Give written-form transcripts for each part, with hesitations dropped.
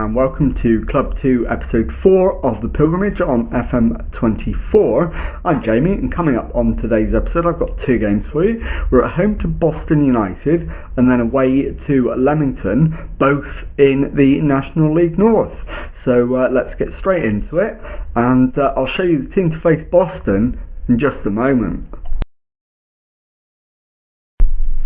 and welcome to Club 2 episode 4 of The Pilgrimage on FM24. I'm Jamie, and coming up on today's episode I've got two games for you. We're at home to Boston United and then away to Leamington, both in the National League North. So let's get straight into it, and I'll show you the team to face Boston in just a moment.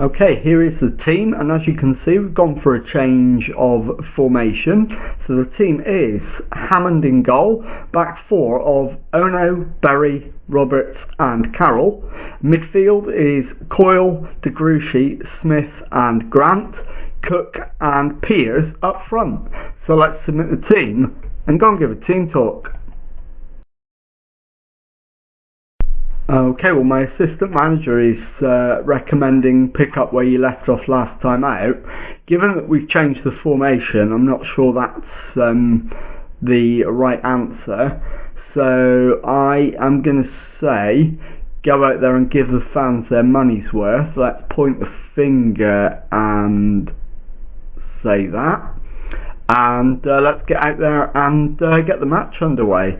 Okay, here is the team, and as you can see we've gone for a change of formation. So the team is Hammond in goal, back four of Ono, Berry, Roberts and Carroll. Midfield is Coyle, DeGruchy, Smith and Grant, Cook and Piers up front. So let's submit the team and go and give a team talk. Okay, well my assistant manager is recommending pick up where you left off last time out. Given that we've changed the formation, I'm not sure that's the right answer. So I am going to say go out there and give the fans their money's worth. Let's point the finger and say that. And let's get out there and get the match underway.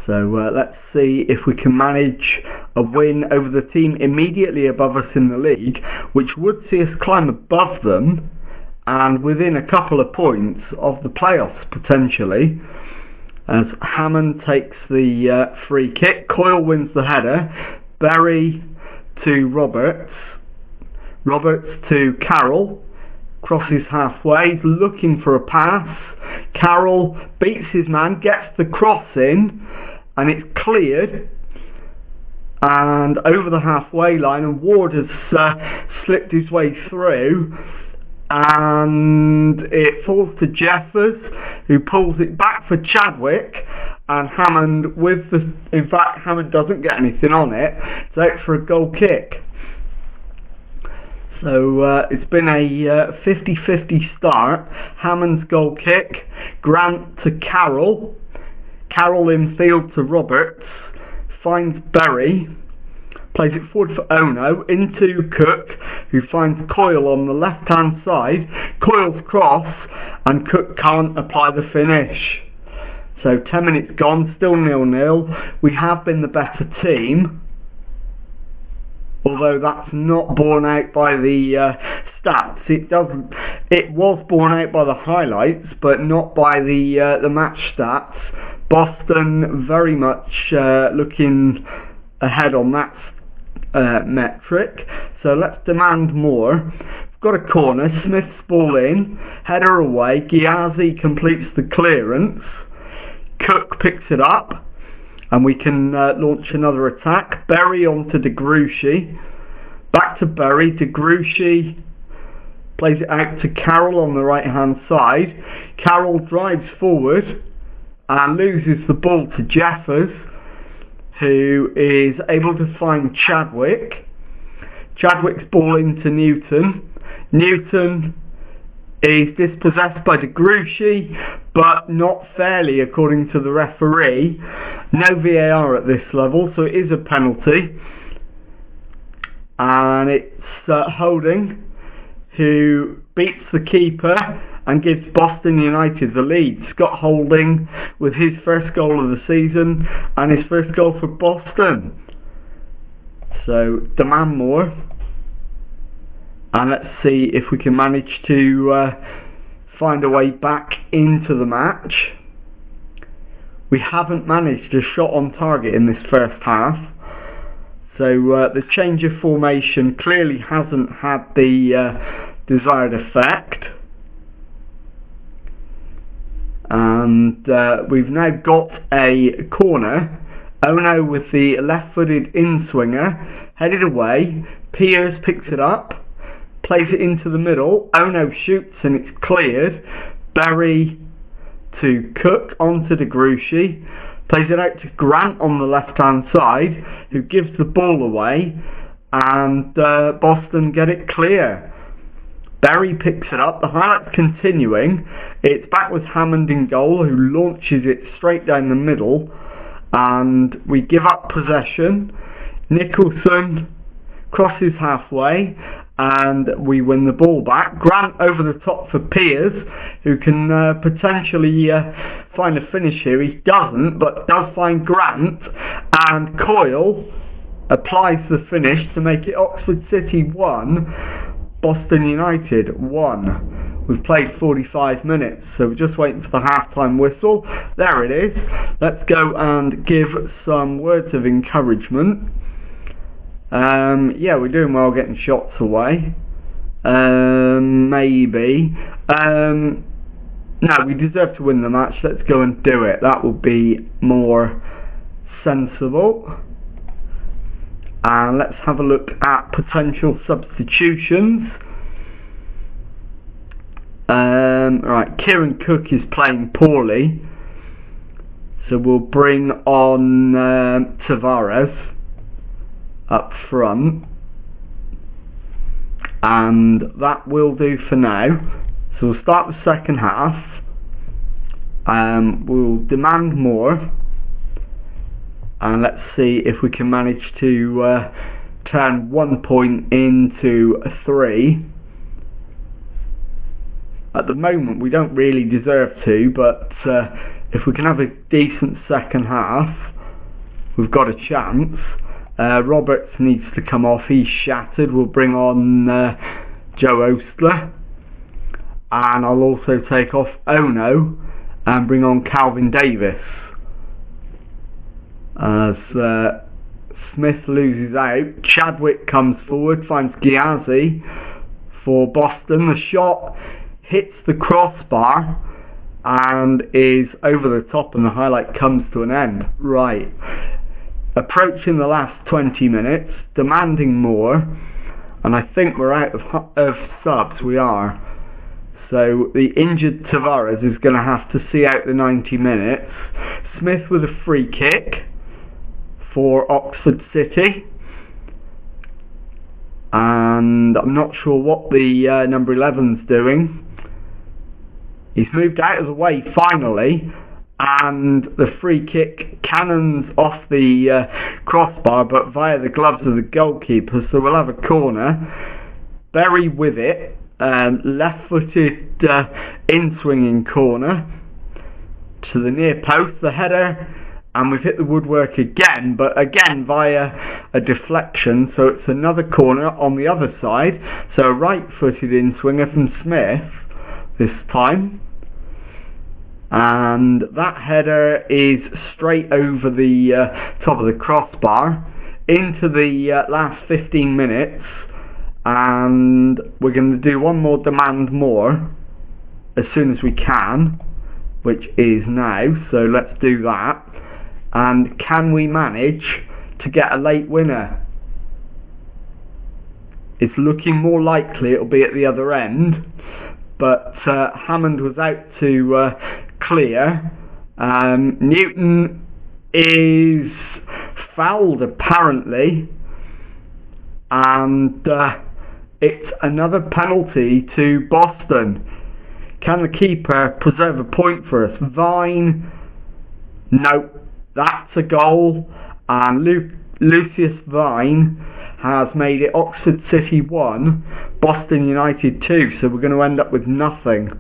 So let's see if we can manage a win over the team immediately above us in the league, which would see us climb above them and within a couple of points of the playoffs potentially. As Hammond takes the free kick, Coyle wins the header, Berry to Roberts, Roberts to Carroll, crosses halfway, he's looking for a pass, Carroll beats his man, gets the cross in, and it's cleared and over the halfway line, and Ward has slipped his way through, and it falls to Jeffers, who pulls it back for Chadwick, and Hammond in fact Hammond doesn't get anything on it, it's out for a goal kick. So it's been a 50-50 start. Hammond's goal kick, Grant to Carroll, Carroll infield to Roberts, finds Berry, plays it forward for Ono, into Cook, who finds Coyle on the left hand side, Coyle's cross, and Cook can't apply the finish. So 10 minutes gone, still 0-0, we have been the better team, although that's not borne out by the stats. It was borne out by the highlights, but not by the match stats. Boston very much looking ahead on that metric, so let's demand more. We've got a corner, Smith's ball in, header away, Ghiazzi completes the clearance, Cook picks it up, and we can launch another attack. Berry on to DeGruchy, back to Berry, DeGruchy plays it out to Carroll on the right hand side, Carroll drives forward and loses the ball to Jeffers, who is able to find Chadwick. Chadwick's ball into Newton. Newton is dispossessed by DeGruchy, but not fairly according to the referee. No VAR at this level, so it is a penalty. And it's Holding, who beats the keeper and gives Boston United the lead. Scott Holding with his first goal of the season and his first goal for Boston. So demand more, and let's see if we can manage to find a way back into the match. We haven't managed a shot on target in this first half, so the change of formation clearly hasn't had the desired effect. And we've now got a corner, Ono with the left-footed in-swinger, headed away, Piers picks it up, plays it into the middle, Ono shoots and it's cleared, Berry to Cook onto DeGruchy, plays it out to Grant on the left-hand side, who gives the ball away, and Boston get it clear. Berry picks it up, the highlights continuing, it's back with Hammond in goal, who launches it straight down the middle, and we give up possession. Nicholson crosses halfway, and we win the ball back. Grant over the top for Piers, who can potentially find a finish here. He doesn't, but does find Grant, and Coyle applies the finish to make it Oxford City 1, Boston United 1. We've played 45 minutes, so we're just waiting for the half-time whistle. There it is. Let's go and give some words of encouragement. Yeah, we're doing well getting shots away. Maybe. No, we deserve to win the match. Let's go and do it. That will be more sensible. And let's have a look at potential substitutions. Right, Kieran Cook is playing poorly, so we'll bring on Tavares up front, and that will do for now. So we'll start the second half. We'll demand more, and let's see if we can manage to turn 1 point into 3. At the moment we don't really deserve to, but if we can have a decent second half, we've got a chance. Roberts needs to come off, he's shattered. We'll bring on Joe Ostler, and I'll also take off Ono and bring on Calvin Davis as Smith loses out. Chadwick comes forward, finds Ghiazzi for Boston. The shot hits the crossbar and is over the top, and the highlight comes to an end. Right, approaching the last 20 minutes, demanding more, and I think we're out of subs. We are. So the injured Tavares is going to have to see out the 90 minutes. Smith with a free kick for Oxford City, and I'm not sure what the number 11's doing. He's moved out of the way finally, and the free kick cannons off the crossbar, but via the gloves of the goalkeeper, so we'll have a corner. Berry with it, left-footed in-swinging corner to the near post, the header, and we've hit the woodwork again, but again via a deflection, so it's another corner on the other side. So a right-footed in-swinger from Smith this time, and that header is straight over the top of the crossbar into the last 15 minutes, and we're going to do one more demand more as soon as we can, which is now. So let's do that. And can we manage to get a late winner? It's looking more likely it'll be at the other end, but Hammond was out to clear. Newton is fouled apparently, and it's another penalty to Boston. Can the keeper preserve a point for us? Vine, no, that's a goal, and Lucius Vine has made it Oxford City 1, Boston United 2, so we're going to end up with nothing.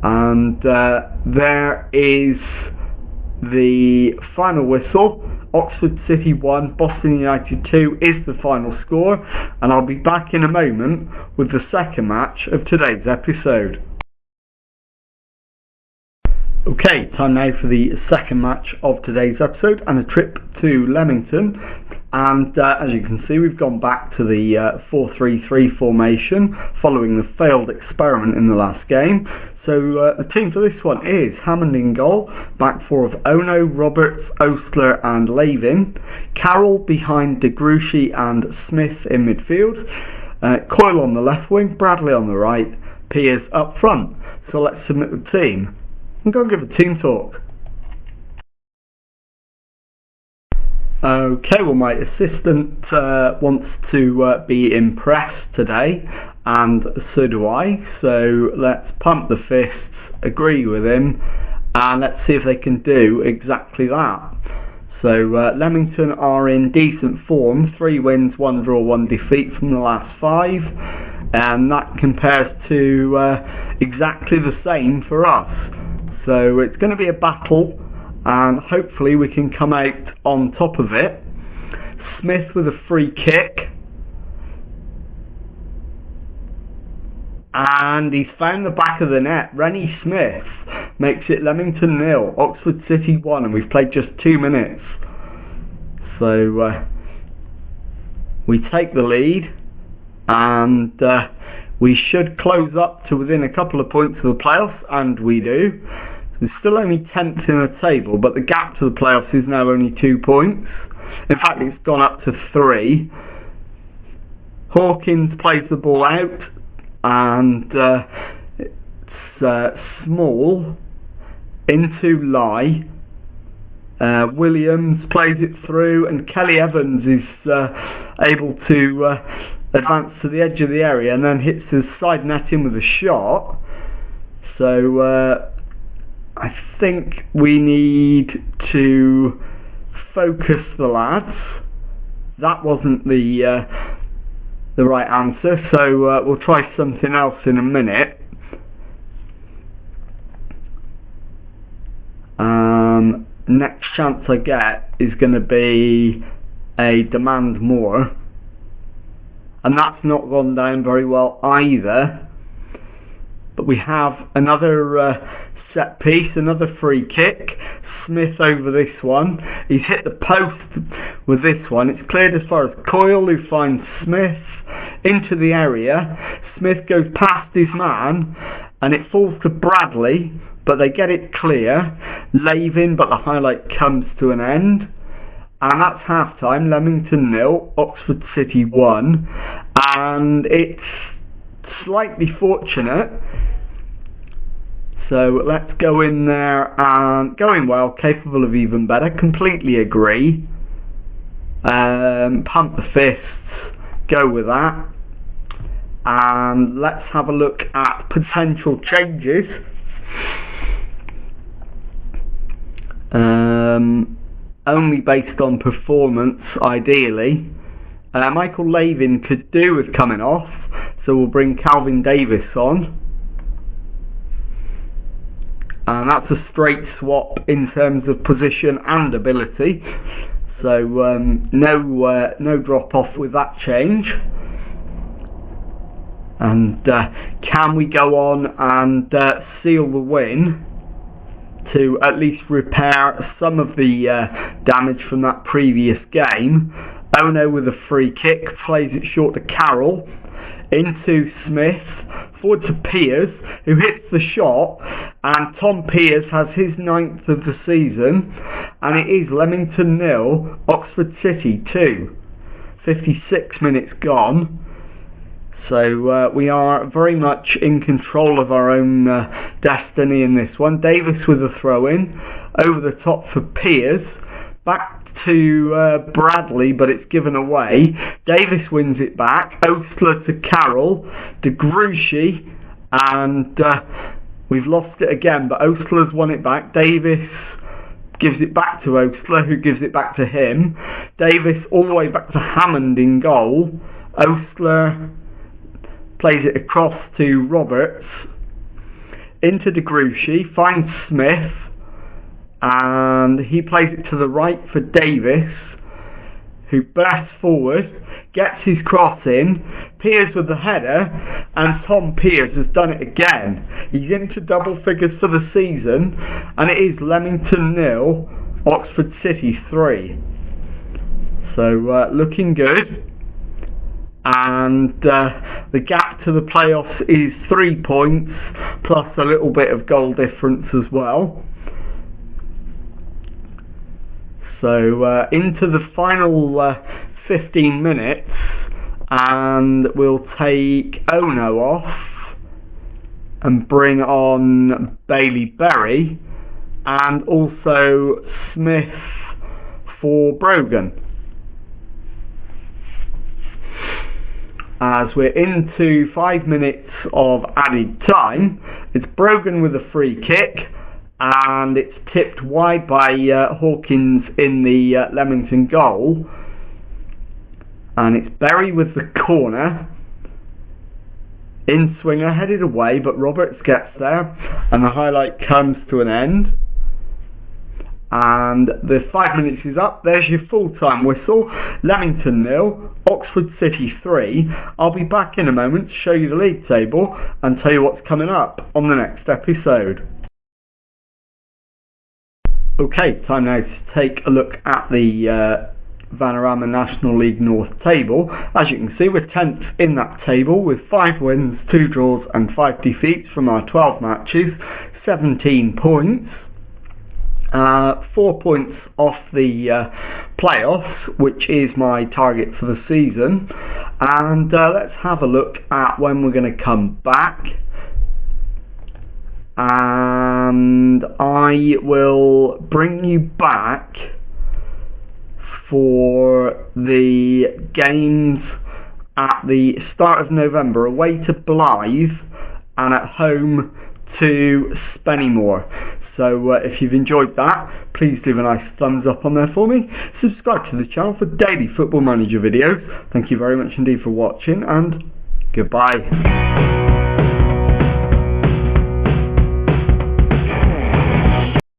And there is the final whistle. Oxford City 1, Boston United 2 is the final score, and I'll be back in a moment with the second match of today's episode. Okay, time now for the second match of today's episode and a trip to Leamington. And as you can see, we've gone back to the 4-3-3 formation following the failed experiment in the last game. So the team for this one is Hammond in goal, back four of Ono, Roberts, Ostler and Lavin, Carroll behind De Gruchy and Smith in midfield, Coyle on the left wing, Bradley on the right, Piers up front. So let's submit the team and go and give a team talk. Okay, well my assistant wants to be impressed today, and so do I, so let's pump the fists, agree with him, and let's see if they can do exactly that. So Leamington are in decent form, 3 wins, 1 draw, 1 defeat from the last 5, and that compares to exactly the same for us. So it's going to be a battle, and hopefully we can come out on top of it. Smith with a free kick, and he's found the back of the net. Rennie Smith makes it Leamington 0, Oxford City 1, and we've played just 2 minutes. So we take the lead, and we should close up to within a couple of points of the playoffs, and we do. We're still only 10th in the table, but the gap to the playoffs is now only 2 points. In fact, it's gone up to 3. Hawkins plays the ball out, and it's Small into Lai. Williams plays it through, and Kelly Evans is able to advance to the edge of the area and then hits his side netting with a shot. So I think we need to focus the lads. That wasn't the right answer, so we'll try something else in a minute. Next chance I get is going to be a demand more, and that's not gone down very well either. But we have another set piece, another free kick. Smith over this one. He's hit the post with this one. It's cleared as far as Coyle, who finds Smith into the area. Smith goes past his man, and it falls to Bradley, but they get it clear. Lavin, but the highlight comes to an end. And that's half time. Leamington 0, Oxford City 1. And it's slightly fortunate. So let's go in there, and going well, capable of even better. Completely agree. Pump the fists, go with that. And let's have a look at potential changes. Only based on performance, ideally. Michael Lavin could do with coming off, so we'll bring Calvin Davis on. And that's a straight swap in terms of position and ability. So no drop off with that change. And can we go on and seal the win to at least repair some of the damage from that previous game? Ono with a free kick, plays it short to Carroll, into Smith, forward to Piers, who hits the shot, and Tom Piers has his 9th of the season, and it is Leamington 0, Oxford City 2. 56 minutes gone. So we are very much in control of our own destiny in this one. Davis with a throw-in, over the top for Piers, back to Bradley, but it's given away. Davis wins it back, Ostler to Carroll, De Gruchy, and we've lost it again, but Ostler's won it back. Davis gives it back to Ostler, who gives it back to him. Davis all the way back to Hammond in goal. Ostler plays it across to Roberts, into De Gruchy, finds Smith, and he plays it to the right for Davis, who bursts forward, gets his cross in, Piers with the header, and Tom Piers has done it again. He's into double figures for the season, and it is Leamington 0, Oxford City 3. So looking good. And the gap to the playoffs is 3 points, plus a little bit of goal difference as well. So into the final 15 minutes, and we'll take Ono off and bring on Bailey Berry, and also Smith for Brogan. As we're into 5 minutes of added time, it's Brogan with a free kick, and it's tipped wide by Hawkins in the Leamington goal, and it's Berry with the corner. In swinger, headed away, but Roberts gets there, and the highlight comes to an end. And the 5 minutes is up. There's your full-time whistle. Leamington 0, Oxford City 3. I'll be back in a moment to show you the league table and tell you what's coming up on the next episode. Okay, time now to take a look at the Vanarama National League North table. As you can see, we're 10th in that table with 5 wins, 2 draws and 5 defeats from our 12 matches, 17 points. 4 points off the playoffs, which is my target for the season. And let's have a look at when we're going to come back. And I will bring you back for the games at the start of November, away to Blythe and at home to Spennymoor. So if you've enjoyed that, please leave a nice thumbs up on there for me. Subscribe to the channel for daily Football Manager videos. Thank you very much indeed for watching, and goodbye.